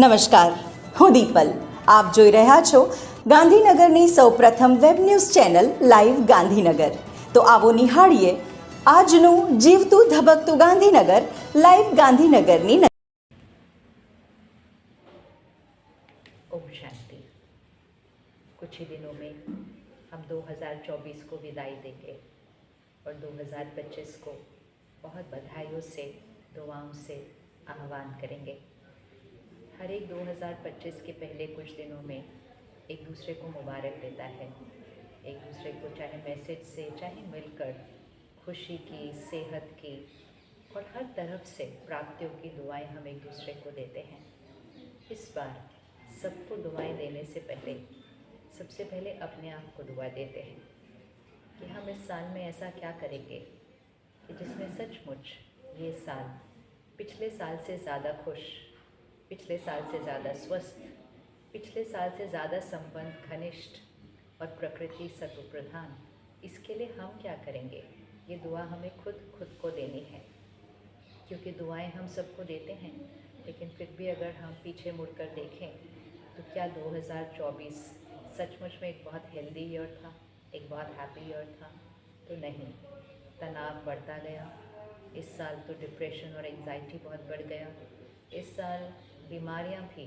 નમસ્કાર, હું દીપલ. આપ જોઈ રહ્યા છો ગાંધીનગરની સૌપ્રથમ web news channel live Gandhinagar. તો આવો નિહાળીએ આજનું જીવતું ધબકતું ગાંધીનગર લાઈવ ગાંધીનગરની. ओम शांति। कुछ ही दिनों में हम 2024 को विदाई देंगे और 2025 को बहुत बधाइयों से, दुआओं से आह्वान करेंगे। हर एक 2025 के पहले कुछ दिनों में एक दूसरे को मुबारक देता है, एक दूसरे को चाहे मैसेज से चाहे मिलकर खुशी की, सेहत की और हर तरफ से प्राप्तियों की दुआएं हम एक दूसरे को देते हैं। इस बार सबको दुआएं देने से पहले सबसे पहले अपने आप को दुआ देते हैं कि हम इस साल में ऐसा क्या करेंगे कि जिसमें सचमुच ये साल पिछले साल से ज़्यादा खुश, पिछले साल से ज़्यादा स्वस्थ, पिछले साल से ज़्यादा संपन्न, घनिष्ठ और प्रकृति सर्वप्रधान, इसके लिए हम क्या करेंगे। ये दुआ हमें खुद को देनी है, क्योंकि दुआएं हम सबको देते हैं, लेकिन फिर भी अगर हम पीछे मुड़कर देखें तो क्या 2024 सचमुच में एक बहुत हेल्दी ईयर था, एक बहुत हैप्पी ईयर था? तो नहीं, तनाव बढ़ता गया। इस साल तो डिप्रेशन और एंजाइटी बहुत बढ़ गया। इस साल बीमारियां भी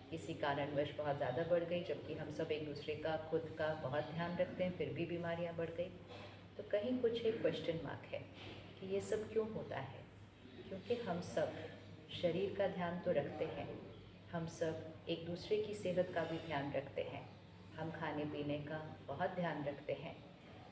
किसी कारणवश बहुत ज़्यादा बढ़ गई, जबकि हम सब एक दूसरे का, खुद का बहुत ध्यान रखते हैं, फिर भी बीमारियां बढ़ गई। तो कहीं कुछ एक क्वेश्चन मार्क है कि ये सब क्यों होता है। क्योंकि हम सब शरीर का ध्यान तो रखते हैं, हम सब एक दूसरे की सेहत का भी ध्यान रखते हैं, हम खाने पीने का बहुत ध्यान रखते हैं,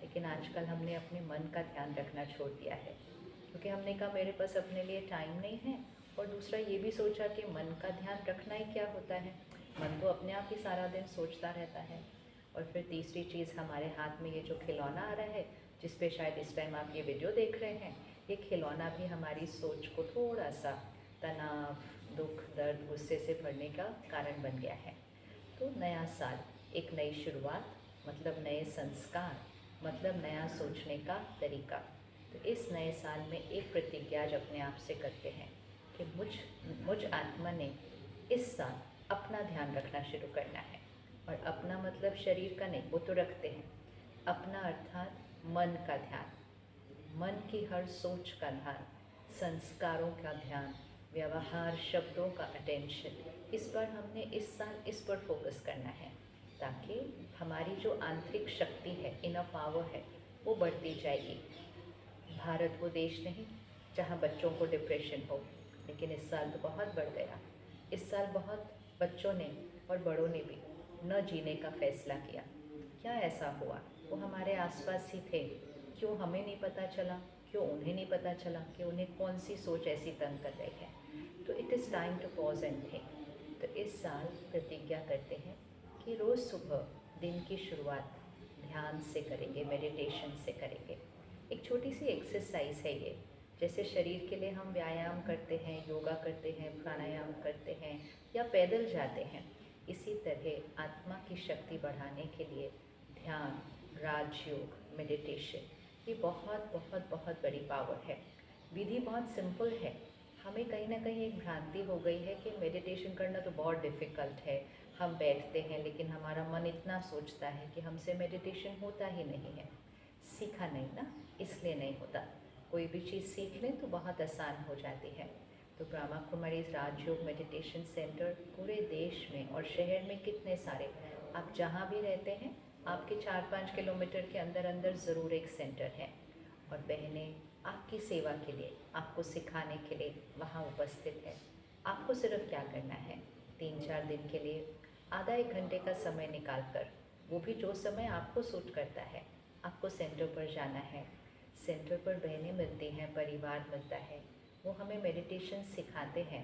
लेकिन आजकल हमने अपने मन का ध्यान रखना छोड़ दिया है, क्योंकि हमने कहा मेरे पास अपने लिए टाइम नहीं है। और दूसरा ये भी सोचा कि मन का ध्यान रखना ही क्या होता है, मन तो अपने आप ही सारा दिन सोचता रहता है। और फिर तीसरी चीज़, हमारे हाथ में ये जो खिलौना आ रहा है, जिस पे शायद इस टाइम आप ये वीडियो देख रहे हैं, ये खिलौना भी हमारी सोच को थोड़ा सा तनाव, दुख, दर्द, गुस्से से भरने का कारण बन गया है। तो नया साल, एक नई शुरुआत, मतलब नए संस्कार, मतलब नया सोचने का तरीका। तो इस नए साल में एक प्रतिज्ञा आज अपने आप से करते हैं कि मुझ आत्मा ने इस साल अपना ध्यान रखना शुरू करना है। और अपना मतलब शरीर का नहीं, वो तो रखते हैं। अपना अर्थात मन का ध्यान, मन की हर सोच का ध्यान, संस्कारों का ध्यान, व्यवहार, शब्दों का अटेंशन, इस पर हमने इस साल इस पर फोकस करना है, ताकि हमारी जो आंतरिक शक्ति है, इनर पावर है, वो बढ़ती जाएगी। भारत वो देश नहीं जहाँ बच्चों को डिप्रेशन हो, लेकिन इस साल तो बहुत बढ़ गया। इस साल बहुत बच्चों ने और बड़ों ने भी न जीने का फैसला किया। क्या ऐसा हुआ? वो हमारे आसपास ही थे, क्यों हमें नहीं पता चला, क्यों उन्हें नहीं पता चला कि उन्हें कौन सी सोच ऐसी तंग कर रही है। तो it is time to pause and think. तो इस साल प्रतिज्ञा करते हैं कि रोज़ सुबह दिन की शुरुआत ध्यान से करेंगे, मेडिटेशन से करेंगे। एक छोटी सी एक्सरसाइज है ये, जैसे शरीर के लिए हम व्यायाम करते हैं, योगा करते हैं, प्राणायाम करते हैं या पैदल जाते हैं, इसी तरह आत्मा की शक्ति बढ़ाने के लिए ध्यान, राजयोग, मेडिटेशन, ये बहुत बहुत बहुत बड़ी पावर है। विधि बहुत सिंपल है। हमें कहीं ना कहीं एक भ्रांति हो गई है कि मेडिटेशन करना तो बहुत डिफ़िकल्ट है। हम बैठते हैं लेकिन हमारा मन इतना सोचता है कि हमसे मेडिटेशन होता ही नहीं है। सीखा नहीं ना, इसलिए नहीं होता। कोई भी चीज़ सीख लें तो बहुत आसान हो जाती है। तो ब्रह्मा कुमारीज राजयोग मेडिटेशन सेंटर पूरे देश में और शहर में कितने सारे, आप जहाँ भी रहते हैं, आपके 4-5 किलोमीटर के अंदर अंदर ज़रूर एक सेंटर है। और बहनें आपकी सेवा के लिए, आपको सिखाने के लिए वहाँ उपस्थित है। आपको सिर्फ क्या करना है, 3-4 दिन के लिए आधा 1 घंटे का समय निकाल कर, वो भी जो समय आपको सूट करता है, आपको सेंटर पर जाना है। सेंटर पर बहनें मिलती हैं, परिवार मिलता है, वो हमें मेडिटेशन सिखाते हैं।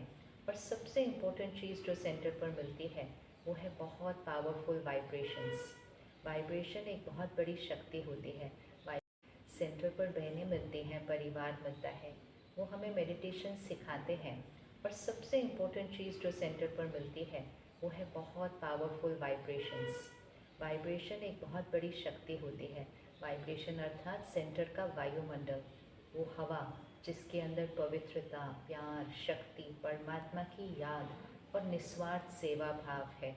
और सबसे इम्पोर्टेंट चीज़ जो सेंटर पर मिलती है वो है बहुत पावरफुल वाइब्रेशंस। वाइब्रेशन एक बहुत बड़ी शक्ति होती है। सेंटर पर बहनें मिलती हैं, परिवार मिलता है, वो हमें मेडिटेशन सिखाते हैं। और सबसे इम्पोर्टेंट चीज़ जो सेंटर पर मिलती है वो है बहुत पावरफुल वाइब्रेशंस। वाइब्रेशन एक बहुत बड़ी शक्ति होती है। वाइब्रेशन अर्थात सेंटर का वायुमंडल, वो हवा जिसके अंदर पवित्रता, प्यार, शक्ति, परमात्मा की याद और निस्वार्थ सेवा भाव है।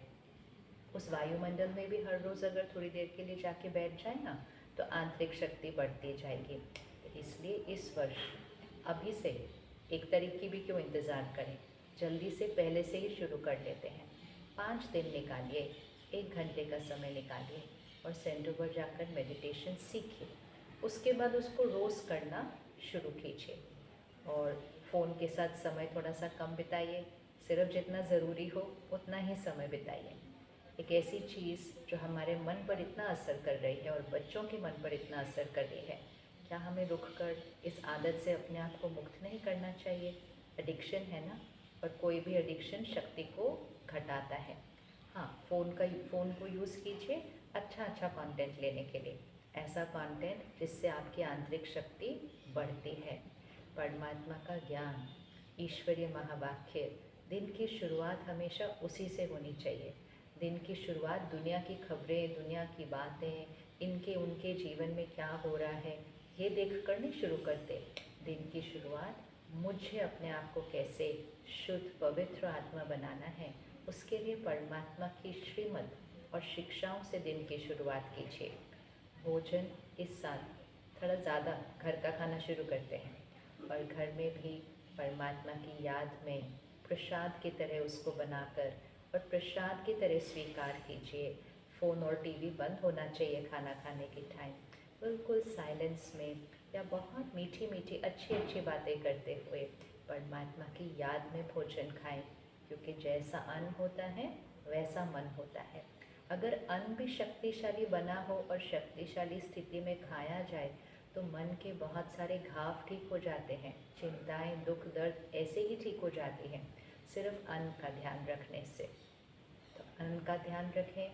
उस वायुमंडल में भी हर रोज़ अगर थोड़ी देर के लिए जाके बैठ जाए ना तो आंतरिक शक्ति बढ़ती जाएगी। इसलिए इस वर्ष अभी से एक तारीख की भी क्यों इंतज़ार करें, जल्दी से पहले से ही शुरू कर लेते हैं। 5 दिन निकालिए, 1 घंटे का समय निकालिए और सेंटर पर जाकर मेडिटेशन सीखिए। उसके बाद उसको रोज़ करना शुरू कीजिए और फ़ोन के साथ समय थोड़ा सा कम बिताइए, सिर्फ जितना ज़रूरी हो उतना ही समय बिताइए। एक ऐसी चीज़ जो हमारे मन पर इतना असर कर रही है और बच्चों के मन पर इतना असर कर रही है, क्या हमें रुककर इस आदत से अपने आप को मुक्त नहीं करना चाहिए? एडिक्शन है ना, और कोई भी एडिक्शन शक्ति को घटाता है। हाँ, फ़ोन को यूज़ कीजिए अच्छा कंटेंट लेने के लिए, ऐसा कंटेंट जिससे आपकी आंतरिक शक्ति बढ़ती है। परमात्मा का ज्ञान, ईश्वरीय महावाक्य, दिन की शुरुआत हमेशा उसी से होनी चाहिए। दिन की शुरुआत दुनिया की खबरें, दुनिया की बातें, इनके उनके जीवन में क्या हो रहा है ये देख कर नहीं शुरू करते। दिन की शुरुआत मुझे अपने आप को कैसे शुद्ध पवित्र आत्मा बनाना है, उसके लिए परमात्मा की श्रीमत और शिक्षाओं से दिन की शुरुआत कीजिए। भोजन इस साल थोड़ा ज़्यादा घर का खाना शुरू करते हैं और घर में भी परमात्मा की याद में प्रसाद की तरह उसको बनाकर और प्रसाद की तरह स्वीकार कीजिए। फ़ोन और टीवी बंद होना चाहिए खाना खाने के टाइम, बिल्कुल साइलेंस में, या बहुत मीठी मीठी अच्छी बातें करते हुए परमात्मा की याद में भोजन खाएं, क्योंकि जैसा अन्न होता है वैसा मन होता है। अगर अन्न भी शक्तिशाली बना हो और शक्तिशाली स्थिति में खाया जाए तो मन के बहुत सारे घाव ठीक हो जाते हैं, चिंताएं, दुख, दर्द ऐसे ही ठीक हो जाती हैं सिर्फ अन्न का ध्यान रखने से। तो अन्न का ध्यान रखें,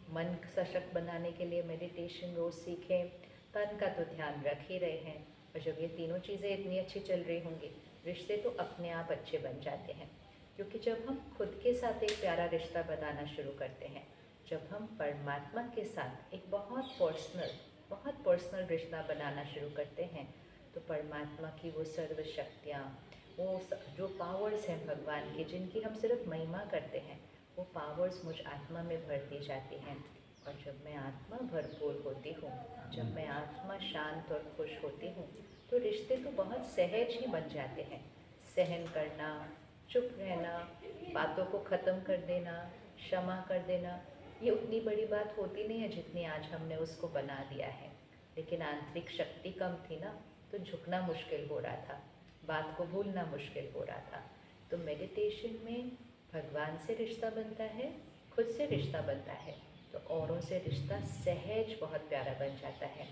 मन सशक्त बनाने के लिए मेडिटेशन रोज़ सीखें, तन का तो ध्यान रख ही रहे हैं। और जब ये तीनों चीज़ें इतनी अच्छी चल रही होंगी, रिश्ते तो अपने आप अच्छे बन जाते हैं। क्योंकि जब हम खुद के साथ एक प्यारा रिश्ता बनाना शुरू करते हैं, जब हम परमात्मा के साथ एक बहुत पर्सनल रिश्ता बनाना शुरू करते हैं, तो परमात्मा की वो सर्व शक्तियाँ, जो पावर्स हैं भगवान के, जिनकी हम सिर्फ महिमा करते हैं, वो पावर्स मुझ आत्मा में भरती जाती हैं। और जब मैं आत्मा भरपूर होती हूँ, जब मैं आत्मा शांत और खुश होती हूँ, तो रिश्ते तो बहुत सहज ही बन जाते हैं। सहन करना, चुप रहना, बातों को ख़त्म कर देना, क्षमा कर देना, ये उतनी बड़ी बात होती नहीं है जितनी आज हमने उसको बना दिया है। लेकिन आंतरिक शक्ति कम थी ना, तो झुकना मुश्किल हो रहा था, बात को भूलना मुश्किल हो रहा था। तो मेडिटेशन में भगवान से रिश्ता बनता है, खुद से रिश्ता बनता है, तो औरों से रिश्ता सहज बहुत प्यारा बन जाता है।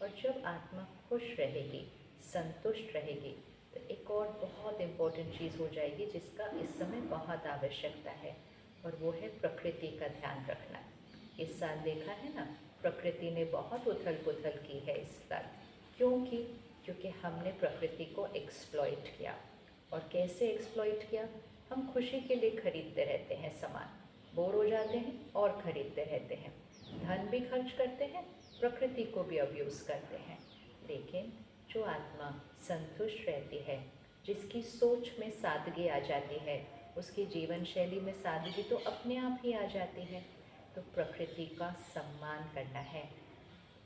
और जब आत्मा खुश रहेगी, संतुष्ट रहेगी, तो एक और बहुत इम्पोर्टेंट चीज़ हो जाएगी जिसका इस समय बहुत आवश्यकता है, और वो है प्रकृति का ध्यान रखना। इस साल देखा है ना, प्रकृति ने बहुत उथल पुथल की है इस साल। क्योंकि हमने प्रकृति को एक्सप्लॉइट किया। और कैसे एक्सप्लॉइट किया? हम खुशी के लिए खरीदते रहते हैं सामान, बोर हो जाते हैं और खरीदते रहते हैं, धन भी खर्च करते हैं, प्रकृति को भी अब्यूज़ करते हैं। लेकिन जो आत्मा संतुष्ट रहती है, जिसकी सोच में सादगी आ जाती है, उसकी जीवन शैली में सादगी तो अपने आप ही आ जाती है। तो प्रकृति का सम्मान करना है,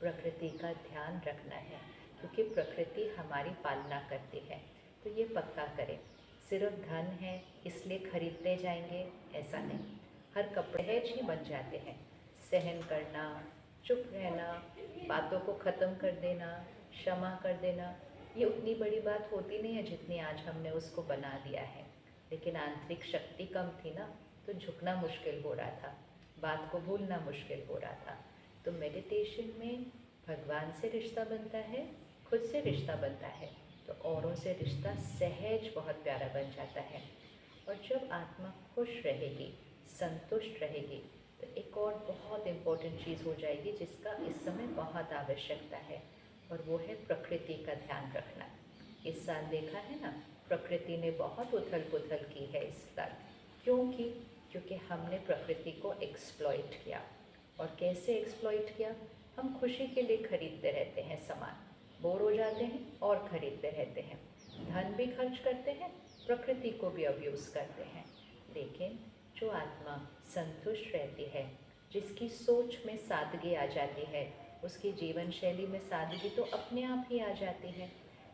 प्रकृति का ध्यान रखना है, क्योंकि प्रकृति हमारी पालना करती है। तो ये पक्का करें, सिर्फ धन है इसलिए खरीदते जाएंगे ऐसा नहीं, हर कपड़े ही बन जाते हैं। सहन करना, चुप रहना, बातों को ख़त्म कर देना, क्षमा कर देना, ये उतनी बड़ी बात होती नहीं है जितनी आज हमने उसको बना दिया है। लेकिन आंतरिक शक्ति कम थी ना, तो झुकना मुश्किल हो रहा था, बात को भूलना मुश्किल हो रहा था। तो मेडिटेशन में भगवान से रिश्ता बनता है, खुद से रिश्ता बनता है, तो औरों से रिश्ता सहज बहुत प्यारा बन जाता है। और जब आत्मा खुश रहेगी, संतुष्ट रहेगी, तो एक और बहुत इम्पोर्टेंट चीज़ हो जाएगी जिसका इस समय बहुत आवश्यकता है, और वो है प्रकृति का ध्यान रखना। इस साल देखा है ना, प्रकृति ने बहुत उथल पुथल की है इस साल। क्योंकि हमने प्रकृति को एक्सप्लॉइट किया। और कैसे एक्सप्लॉइट किया? हम खुशी के लिए खरीदते रहते हैं सामान, बोर हो जाते हैं और खरीदते रहते हैं, धन भी खर्च करते हैं, प्रकृति को भी अब्यूज़ करते हैं। देखें, जो आत्मा संतुष्ट रहती है, जिसकी सोच में सादगी आ जाती है, उसकी जीवन शैली में सादगी तो अपने आप ही आ जाती है।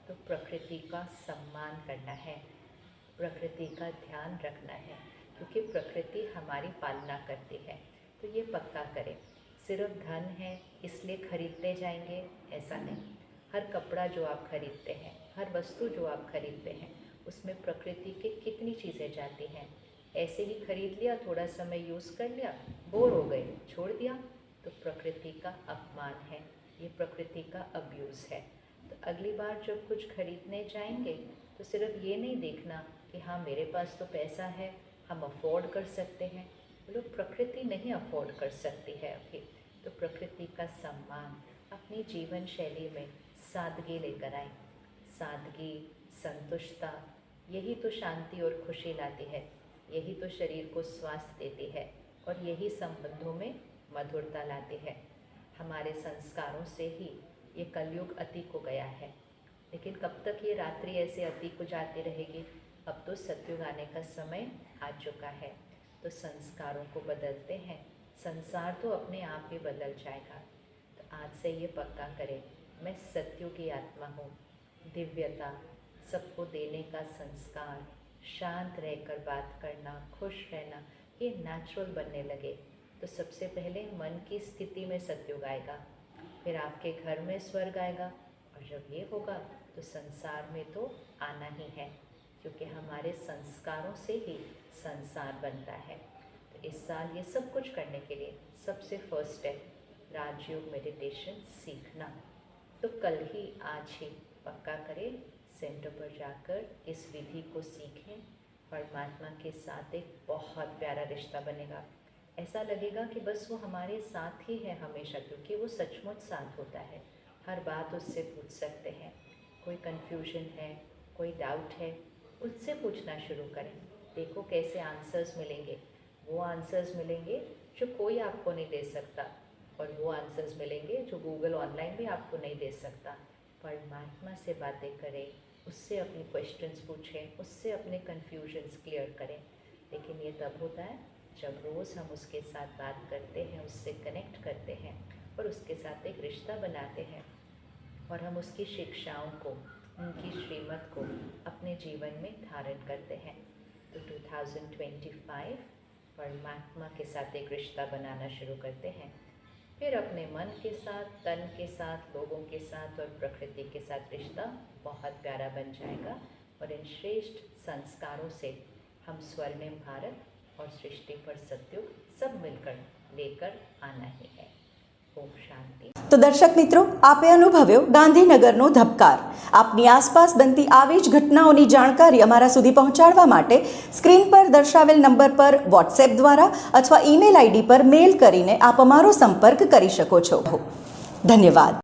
तो प्रकृति का सम्मान करना है, प्रकृति का ध्यान रखना है, क्योंकि प्रकृति हमारी पालना करती है। तो ये पक्का करें। सिर्फ धन है इसलिए खरीदते जाएंगे, ऐसा नहीं। हर कपड़ा जो आप खरीदते हैं, हर वस्तु जो आप खरीदते हैं, उसमें प्रकृति के कितनी चीज़ें जाती हैं। ऐसे ही खरीद लिया, थोड़ा समय यूज़ कर लिया, बोर हो गए, छोड़ दिया, तो प्रकृति का अपमान है, ये प्रकृति का अब्यूज़ है। तो अगली बार जब कुछ खरीदने जाएंगे तो सिर्फ ये नहीं देखना कि हाँ मेरे पास तो पैसा है, हम अफोर्ड कर सकते हैं। लोग प्रकृति नहीं अफोर्ड कर सकती है अभी। तो प्रकृति का सम्मान, अपनी जीवन शैली में सादगी लेकर आए। सादगी, संतुष्टता, यही तो शांति और खुशी लाती है, यही तो शरीर को स्वास्थ्य देती है और यही संबंधों में मधुरता लाती है। हमारे संस्कारों से ही ये कलयुग अति को गया है, लेकिन कब तक ये रात्रि ऐसे अति को जाती रहेगी? अब तो सतयुग आने का समय आ चुका है। तो संस्कारों को बदलते हैं, संसार तो अपने आप ही बदल जाएगा। तो आज से ये पक्का करें, मैं सतयुग की आत्मा हूँ। दिव्यता, सबको देने का संस्कार, शांत रहकर बात करना, खुश रहना, ये नेचुरल बनने लगे तो सबसे पहले मन की स्थिति में सतयुग आएगा, फिर आपके घर में स्वर्ग आएगा, और जब ये होगा तो संसार में तो आना ही है, क्योंकि हमारे संस्कारों से ही संसार बनता है। तो इस साल ये सब कुछ करने के लिए सबसे फर्स्ट स्टेप राजयोग मेडिटेशन सीखना। तो कल ही, आज ही पक्का करें, सेंटर पर जाकर इस विधि को सीखें। परमात्मा के साथ एक बहुत प्यारा रिश्ता बनेगा। ऐसा लगेगा कि बस वो हमारे साथ ही है हमेशा, क्योंकि वो सचमुच साथ होता है। हर बात उससे पूछ सकते हैं। कोई कन्फ्यूजन है, कोई डाउट है, उससे पूछना शुरू करें। देखो कैसे आंसर्स मिलेंगे। वो आंसर्स मिलेंगे जो कोई आपको नहीं दे सकता, और वो आंसर्स मिलेंगे जो गूगल ऑनलाइन भी आपको नहीं दे सकता। परमात्मा से बातें करें, उससे अपने क्वेश्चंस पूछें, उससे अपने कन्फ्यूजन्स क्लियर करें। लेकिन ये तब होता है जब रोज़ हम उसके साथ बात करते हैं, उससे कनेक्ट करते हैं और उसके साथ एक रिश्ता बनाते हैं, और हम उसकी शिक्षाओं को, उनकी श्रीमत को अपने जीवन में धारण करते हैं। तो 2025 परमात्मा के साथ एक रिश्ता बनाना शुरू करते हैं। फिर अपने मन के साथ, तन के साथ, लोगों के साथ और प्रकृति के साथ रिश्ता बहुत प्यारा बन जाएगा। और इन श्रेष्ठ संस्कारों से हम स्वर्णिम भारत और सृष्टि पर सतयुग सब मिलकर लेकर आना ही है। ओम शांति। તો દર્શક મિત્રો, આપે અનુભવ્યો ગાંધીનગરનો ધબકાર। આપની આસપાસ બનતી આવી જ ઘટનાઓની જાણકારી અમારા સુધી પહોંચાડવા માટે સ્ક્રીન પર દર્શાવેલ નંબર પર વોટ્સએપ દ્વારા અથવા ઈમેલ આઈડી પર મેલ કરીને આપ અમારો સંપર્ક કરી શકો છો। ધન્યવાદ।